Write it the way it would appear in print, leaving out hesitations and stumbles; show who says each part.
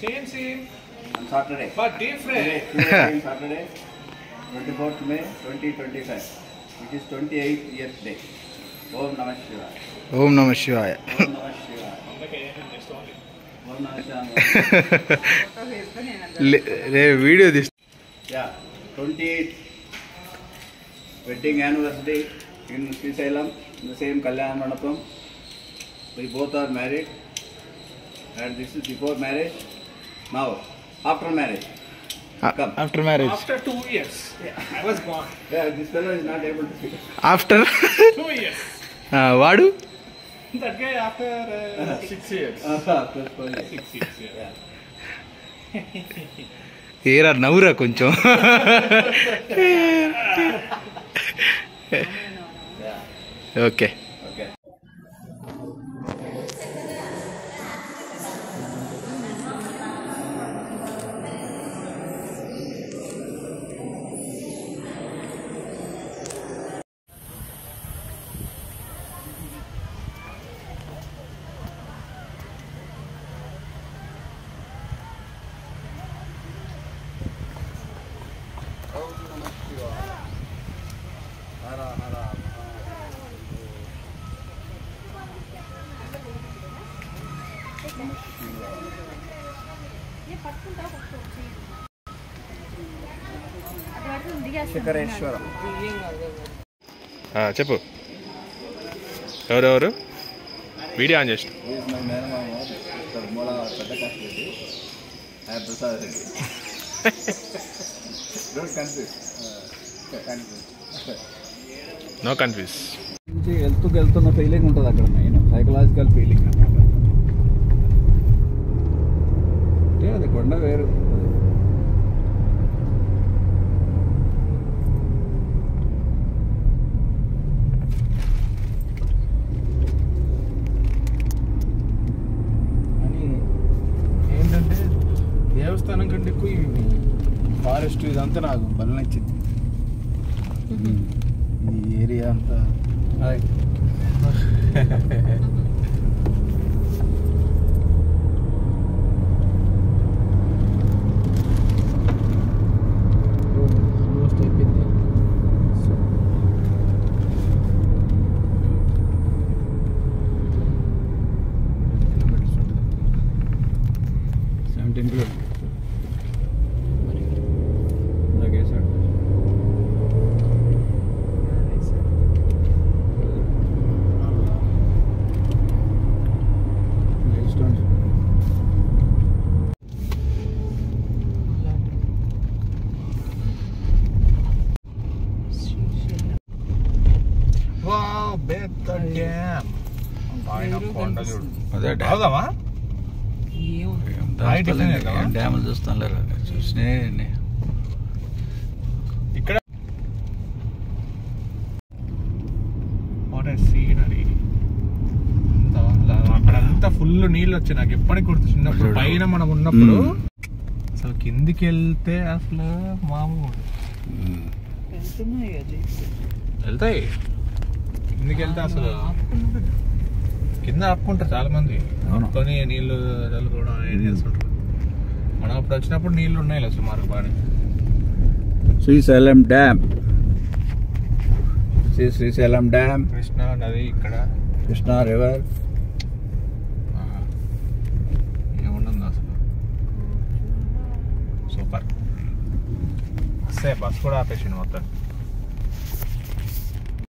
Speaker 1: Same.
Speaker 2: On Saturday.
Speaker 1: But different.
Speaker 2: Today Saturday, 24th May 2025, which is 28th years day. Om Namah Shivaya.
Speaker 3: Om Namah Shivaya.
Speaker 2: Om Namah Shivaya. Om Namah Shivaya.
Speaker 3: Video this.
Speaker 2: Yeah, 28th wedding anniversary in Srisailam, in the same Kalyan Mandapam. We both are married, and this is before marriage. Now, after marriage. Come.
Speaker 3: After marriage.
Speaker 1: After 2 years, I was gone.
Speaker 2: Yeah, this fellow is not able to speak.
Speaker 3: After
Speaker 1: 2 years.
Speaker 3: Vadu?
Speaker 1: That guy after 6 years.
Speaker 2: After 4 years.
Speaker 1: 6 years, yeah.
Speaker 3: ఏరా నవ్వురా కొంచెం. Okay.
Speaker 2: Okay. Shikhareshwaram.
Speaker 3: చెప్పు. ఎవరెవరు video on చేసిన?
Speaker 2: My మేనమామ మూల పెద్ద Kashi Prasad Reddy. Don't confuse.
Speaker 3: No confuse.
Speaker 2: నుంచి వెళ్తున్న ఫీలింగ్ ఉంటుంది అక్కడ, మెయిన్ సైకలాజికల్ ఫీలింగ్ అన్నమాట. అంటే అది కొండ వేరు.
Speaker 1: అని ఏంటంటే దేవస్థానం కంటే ఎక్కువ ఈ ఫారెస్ట్ ఇదంతా నాకు బలం నచ్చింది. ఈ ఏరియా అంతా ఆల్మోస్ట్ అయిపోయింది. 17 కిలోమీటర్స్.
Speaker 3: డ్యాములు చూస్తాను చూసినా
Speaker 1: ఇక్కడ సీనరీ అక్కడంతా ఫుల్ నీళ్ళు వచ్చాయి. నాకు ఎప్పటికి గుర్తు, చిన్నప్పుడు పైన మనం ఉన్నప్పుడు అసలు కిందికి వెళ్తే అసలు మామూలు వెళ్తాయి. కిందికి వెళ్తే అసలు కింద ఆపుకుంటారు చాలా మంది, ఆపుకొని నీళ్లు చల్లుకోవడం ఏం చేస్తుంటారు. మనం అప్పుడు వచ్చినప్పుడు నీళ్లు ఉన్నాయి సుమారు బాగా.
Speaker 2: శ్రీశైలం డ్యామ్, శ్రీశైలం డ్యామ్,
Speaker 1: కృష్ణా నది, ఇక్కడ
Speaker 2: కృష్ణా రివర్.
Speaker 1: ఏముండదు అసలు, సూపర్. బస్ కూడా ఆపేసిండు మొత్తం.